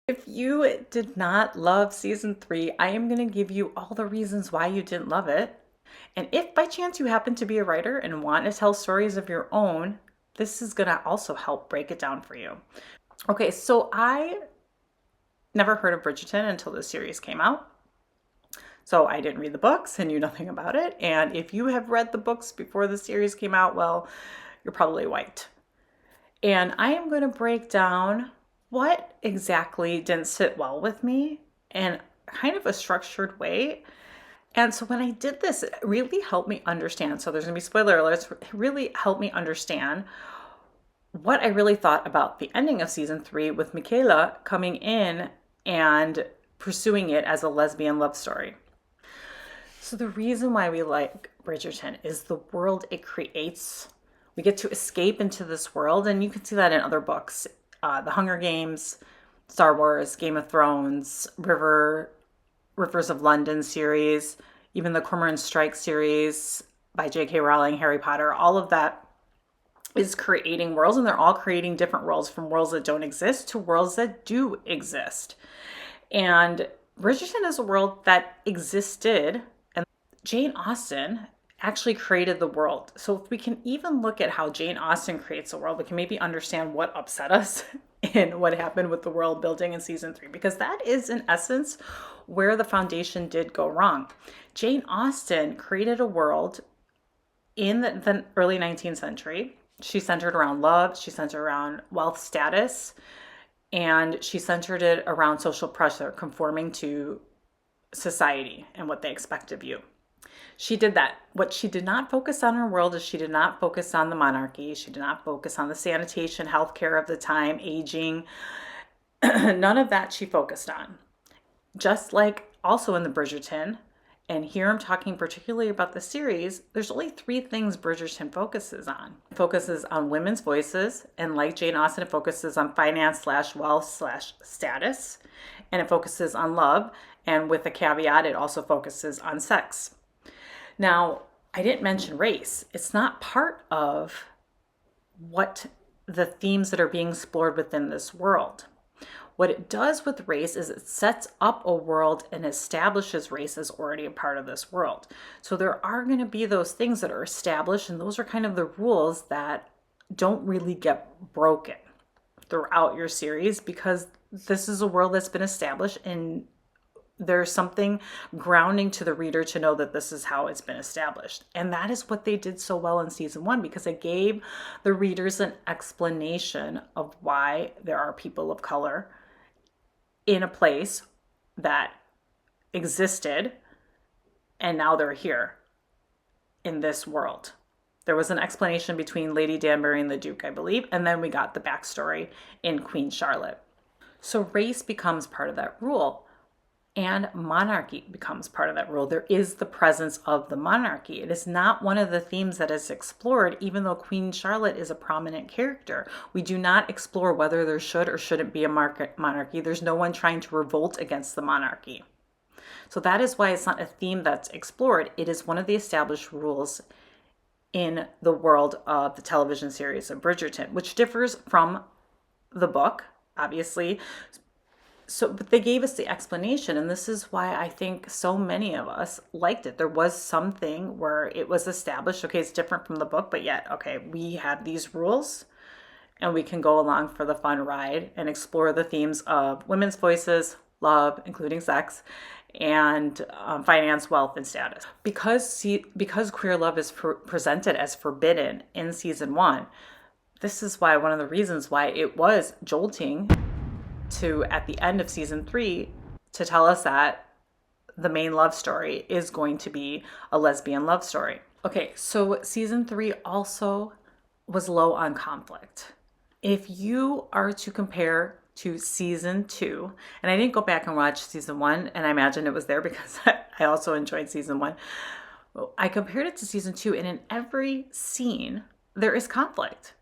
If you did not love season 3, I am going to give you all the reasons why you didn't love it. And if by chance you happen to be a writer and want to tell stories of your own, this is going to also help break it down for you. Okay, so I never heard of Bridgerton until the series came out. So I didn't read the books and knew nothing about it. And if you have read the books before the series came out, well, you're probably white. And I am going to break down what exactly didn't sit well with me in kind of a structured way. And so when I did this, it really helped me understand. So there's going to be spoiler alerts. It really helped me understand what I really thought about the ending of season 3 with Michaela coming in and pursuing it as a lesbian love story. So the reason why we like Bridgerton is the world it creates. We get to escape into this world, and you can see that in other books. The Hunger Games, Star Wars, Game of Thrones, Rivers of London series, even the Cormoran Strike series by J.K. Rowling, Harry Potter, all of that is creating worlds, and they're all creating different worlds, from worlds that don't exist to worlds that do exist. And Bridgerton is a world that existed, and Jane Austen actually created the world. So if we can even look at how Jane Austen creates a world, we can maybe understand what upset us in what happened with the world building in season 3, because that is in essence where the foundation did go wrong. Jane Austen created a world in the early 19th century. She centered around love, she centered around wealth status, and she centered it around social pressure, conforming to society and what they expect of you. She did that. What she did not focus on in her world is she did not focus on the monarchy. She did not focus on the sanitation, healthcare of the time, aging. None of that she focused on. Just like also in the Bridgerton, and here I'm talking particularly about the series, there's only 3 things Bridgerton focuses on. It focuses on women's voices, and like Jane Austen, it focuses on finance slash wealth slash status, and it focuses on love, and with a caveat, it also focuses on sex. Now, I didn't mention race. It's not part of what the themes that are being explored within this world. What it does with race is it sets up a world and establishes race as already a part of this world. So there are going to be those things that are established, and those are kind of the rules that don't really get broken throughout your series, because this is a world that's been established, and there's something grounding to the reader to know that this is how it's been established. And that is what they did so well in season 1, because it gave the readers an explanation of why there are people of color in a place that existed, and now they're here in this world. There was an explanation between Lady Danbury and the Duke, I believe, and then we got the backstory in Queen Charlotte. So race becomes part of that rule, and monarchy becomes part of that rule. There is the presence of the monarchy. It is not one of the themes that is explored, even though Queen Charlotte is a prominent character. We do not explore whether there should or shouldn't be a monarchy. There's no one trying to revolt against the monarchy. So that is why it's not a theme that's explored. It is one of the established rules in the world of the television series of Bridgerton, which differs from the book, obviously. But they gave us the explanation, and this is why I think so many of us liked it. There was something where it was established, okay, it's different from the book, but yet, okay, we have these rules, and we can go along for the fun ride and explore the themes of women's voices, love, including sex, and finance, wealth, and status. Because queer love is presented as forbidden in season 1, this is why one of the reasons why it was jolting to, at the end of season 3, to tell us that the main love story is going to be a lesbian love story. Okay, so season 3 also was low on conflict. If you are to compare to season 2, and I didn't go back and watch season 1, and I imagine it was there because I also enjoyed season 1. I compared it to season 2, and in every scene, there is conflict.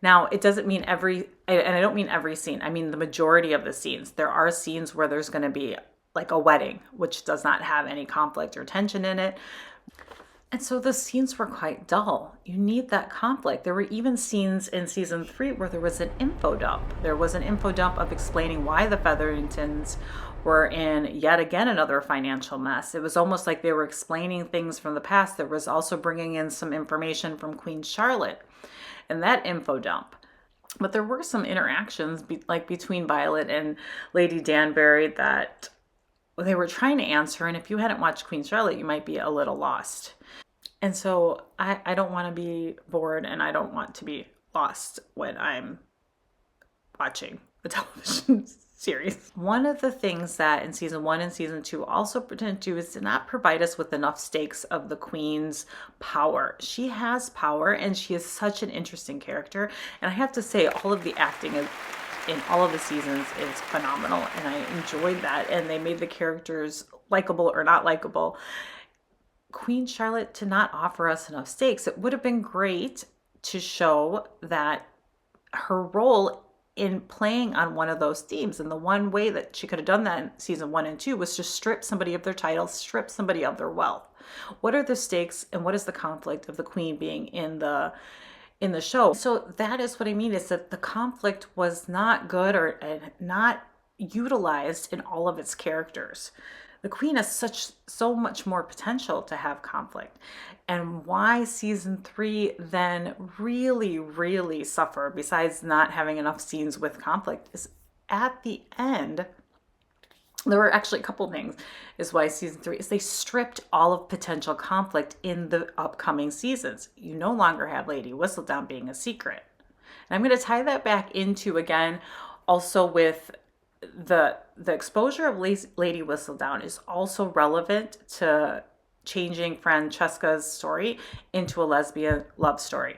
Now, it doesn't mean and I don't mean every scene, I mean the majority of the scenes. There are scenes where there's going to be like a wedding, which does not have any conflict or tension in it. And so the scenes were quite dull. You need that conflict. There were even scenes in season 3 where there was an info dump. There was an info dump of explaining why the Featheringtons were in yet again another financial mess. It was almost like they were explaining things from the past. There was also bringing in some information from Queen Charlotte in that info dump. But there were some interactions like between Violet and Lady Danbury that they were trying to answer. And if you hadn't watched Queen Charlotte, you might be a little lost. And so I don't want to be bored, and I don't want to be lost when I'm watching a television series. One of the things that in season 1 and season 2 also pretend to do is to not provide us with enough stakes of the queen's power. She has power, and she is such an interesting character. And I have to say, all of the acting in all of the seasons is phenomenal, and I enjoyed that. And they made the characters likable or not likable. Queen Charlotte to not offer us enough stakes. It would have been great to show that her role in playing on one of those themes. And the one way that she could have done that in season 1 and 2 was to strip somebody of their title, strip somebody of their wealth. What are the stakes and what is the conflict of the queen being in the show? So that is what I mean, is that the conflict was not good or not utilized in all of its characters. The queen has so much more potential to have conflict. And why season 3 then really suffer, besides not having enough scenes with conflict, is at the end, there were actually a couple things, is why season 3 is they stripped all of potential conflict in the upcoming seasons. You no longer have Lady Whistledown being a secret. And I'm going to tie that back into, again, also with the exposure of Lady Whistledown is also relevant to changing Francesca's story into a lesbian love story.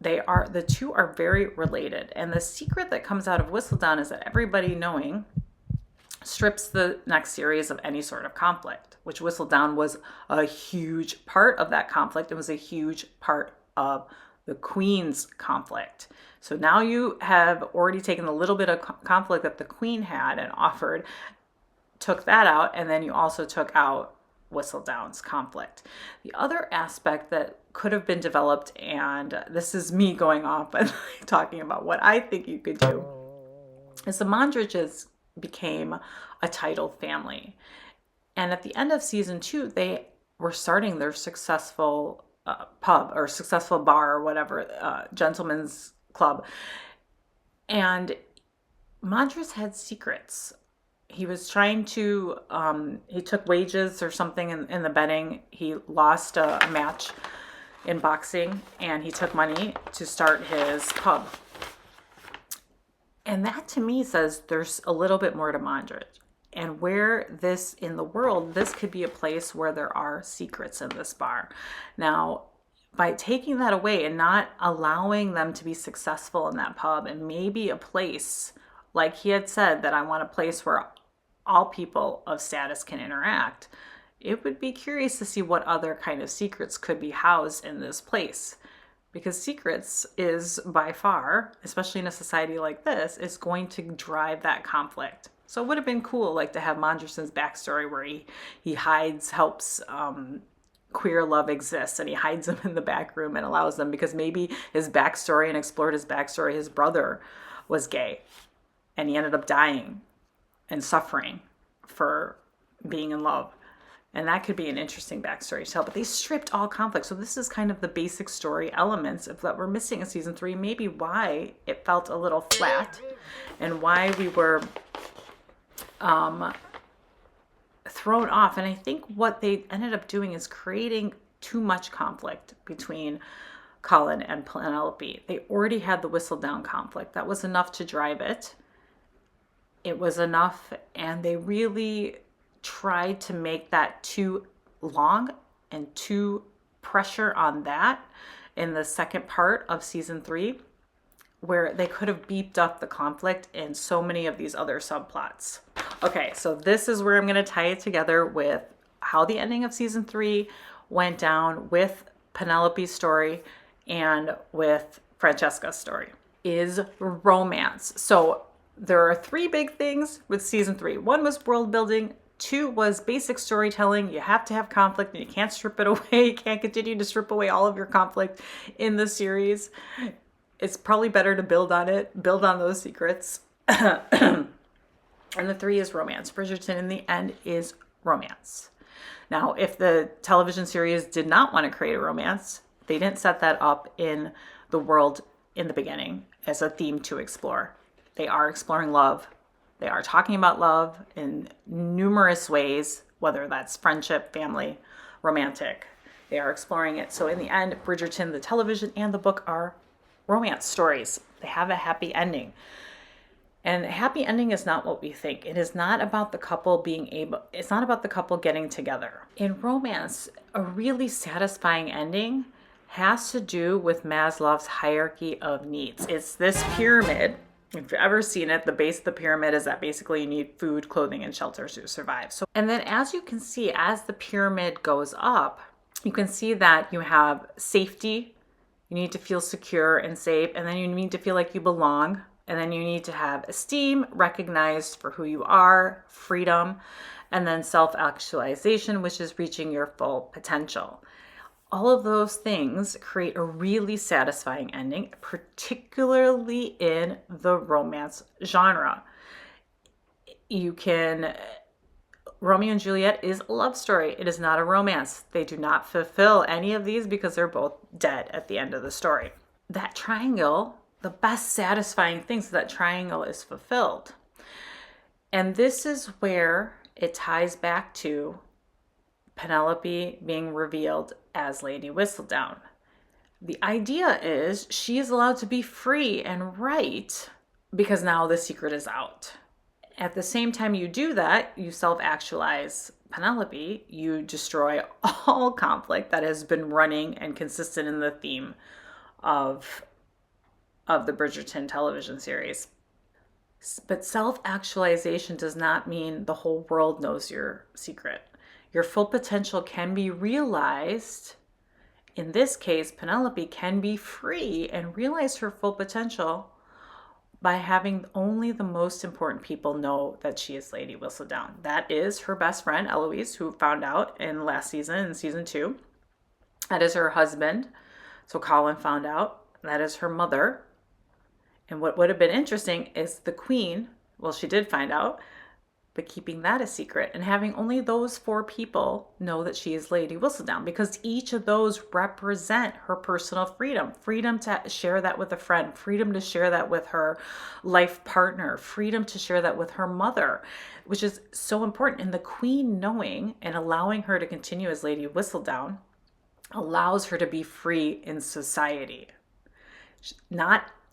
The two are very related, and the secret that comes out of Whistledown is that everybody knowing strips the next series of any sort of conflict, which Whistledown was a huge part of that conflict. It was a huge part of the Queen's conflict. So now you have already taken the little bit of conflict that the Queen had and offered, took that out, and then you also took out Whistledown's conflict. The other aspect that could have been developed, and this is me going off and talking about what I think you could do, is the Mondridges became a titled family. And at the end of season 2, they were starting their successful pub or successful bar or whatever, gentleman's club. And Mondridge had secrets. He was trying to, he took wages or something in the betting. He lost a match in boxing, and he took money to start his pub. And that to me says there's a little bit more to Mondridge. And where this in the world, this could be a place where there are secrets in this bar. Now, by taking that away and not allowing them to be successful in that pub, and maybe a place, like he had said, that I want a place where all people of status can interact, it would be curious to see what other kind of secrets could be housed in this place. Because secrets is by far, especially in a society like this, is going to drive that conflict. So it would have been cool, like, to have Mondrigen's backstory where he hides, helps queer love exist, and he hides them in the back room and allows them, because maybe his backstory, and explored his backstory, his brother was gay and he ended up dying and suffering for being in love. And that could be an interesting backstory to tell. But they stripped all conflict. So this is kind of the basic story elements of that we're missing in season 3. Maybe why it felt a little flat, and why we were thrown off. And I think what they ended up doing is creating too much conflict between Cullen and Penelope. They already had the Whistledown conflict. That was enough to drive it. It was enough, and they really tried to make that too long and too pressure on that in the second part of season 3, where they could have beefed up the conflict in so many of these other subplots. Okay, so this is where I'm going to tie it together with how the ending of season 3 went down with Penelope's story and with Francesca's story, is romance. So there are 3 big things with season 3. One was world building, 2 was basic storytelling. You have to have conflict and you can't strip it away. You can't continue to strip away all of your conflict in the series. It's probably better to build on it, build on those secrets. And the 3 is romance. Bridgerton in the end is romance. Now, if the television series did not want to create a romance, they didn't set that up in the world in the beginning as a theme to explore. They are exploring love. They are talking about love in numerous ways, whether that's friendship, family, romantic. They are exploring it. So in the end, Bridgerton, the television and the book are romance stories. They have a happy ending. And a happy ending is not what we think. It is not about the couple it's not about the couple getting together. In romance, a really satisfying ending has to do with Maslow's hierarchy of needs. It's this pyramid. If you've ever seen it, the base of the pyramid is that basically you need food, clothing, and shelter to survive. So, and then as you can see, as the pyramid goes up, you can see that you have safety. You need to feel secure and safe. And then you need to feel like you belong. And then you need to have esteem, recognized for who you are, freedom, and then self-actualization, which is reaching your full potential. All of those things create a really satisfying ending, particularly in the romance genre. Romeo and Juliet is a love story. It is not a romance. They do not fulfill any of these because they're both dead at the end of the story. That triangle, the best satisfying things, that triangle is fulfilled. And this is where it ties back to Penelope being revealed as Lady Whistledown. The idea is she is allowed to be free and right because now the secret is out. At the same time you do that, you self-actualize Penelope, you destroy all conflict that has been running and consistent in the theme of the Bridgerton television series. But self-actualization does not mean the whole world knows your secret. Your full potential can be realized. In this case, Penelope can be free and realize her full potential by having only the most important people know that she is Lady Whistledown. That is her best friend, Eloise, who found out in last season, in season 2. That is her husband. So Colin found out. That is her mother. And what would have been interesting is the queen, well, she did find out, but keeping that a secret and having only those 4 people know that she is Lady Whistledown, because each of those represent her personal freedom. Freedom to share that with a friend, freedom to share that with her life partner, freedom to share that with her mother, which is so important. And the queen knowing and allowing her to continue as Lady Whistledown allows her to be free in society.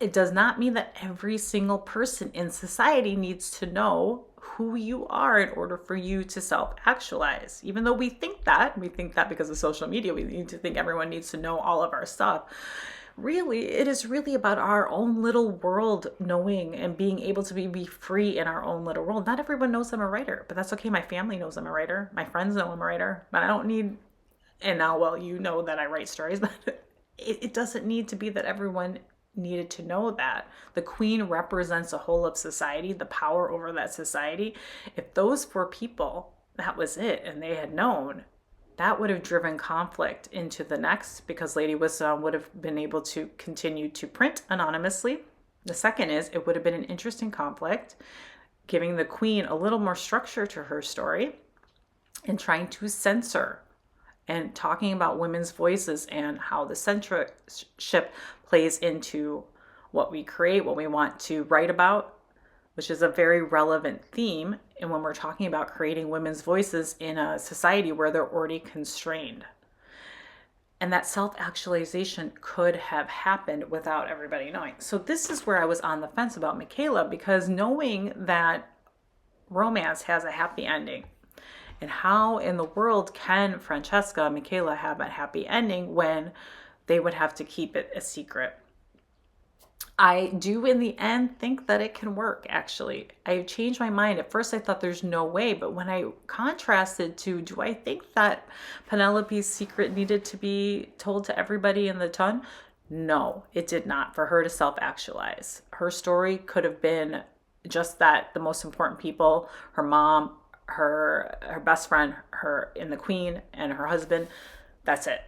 It does not mean that every single person in society needs to know who you are in order for you to self-actualize. Even though we think that because of social media, we need to think everyone needs to know all of our stuff. Really, it is really about our own little world, knowing and being able to be free in our own little world. Not everyone knows I'm a writer, but that's okay. My family knows I'm a writer. My friends know I'm a writer, but I don't need, and now, well, you know that I write stories, but it doesn't need to be that everyone needed to know that. The queen represents a whole of society, the power over that society. If those 4 people, that was it, and they had known, that would have driven conflict into the next, because Lady Whistledown would have been able to continue to print anonymously. The second is, it would have been an interesting conflict, giving the queen a little more structure to her story and trying to censor and talking about women's voices and how the censorship plays into what we create, what we want to write about, which is a very relevant theme. And when we're talking about creating women's voices in a society where they're already constrained. And that self-actualization could have happened without everybody knowing. So this is where I was on the fence about Michaela, because knowing that romance has a happy ending, and how in the world can Francesca and Michaela have a happy ending when they would have to keep it a secret? I do in the end think that it can work, actually. I changed my mind. At first I thought there's no way, but when I contrasted to, do I think that Penelope's secret needed to be told to everybody in the ton? No, it did not, for her to self-actualize. Her story could have been just that the most important people, her mom, her best friend, her and the queen and her husband. That's it.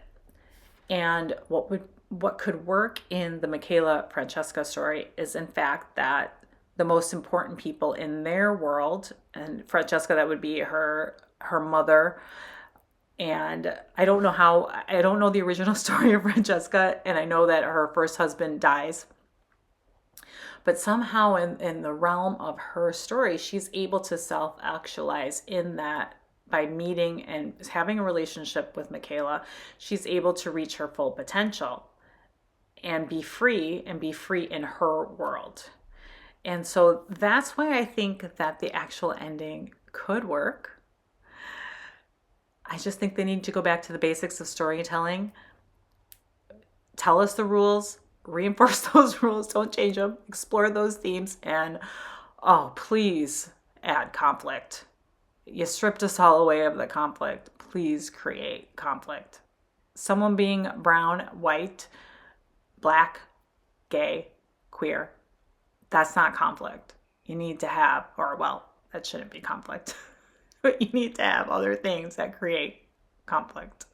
And what could work in the Michaela Francesca story is in fact that the most important people in their world, and Francesca, that would be her mother. And I don't know the original story of Francesca, and I know that her first husband dies. But somehow in the realm of her story, she's able to self actualize in that by meeting and having a relationship with Michaela, she's able to reach her full potential and be free in her world. And so that's why I think that the actual ending could work. I just think they need to go back to the basics of storytelling. Tell us the rules, reinforce those rules, don't change them, explore those themes, and oh, please add conflict. You stripped us all away of the conflict. Please create conflict. Someone being brown, white, black, gay, queer, that's not conflict. You need to have, or well, that shouldn't be conflict, but you need to have other things that create conflict.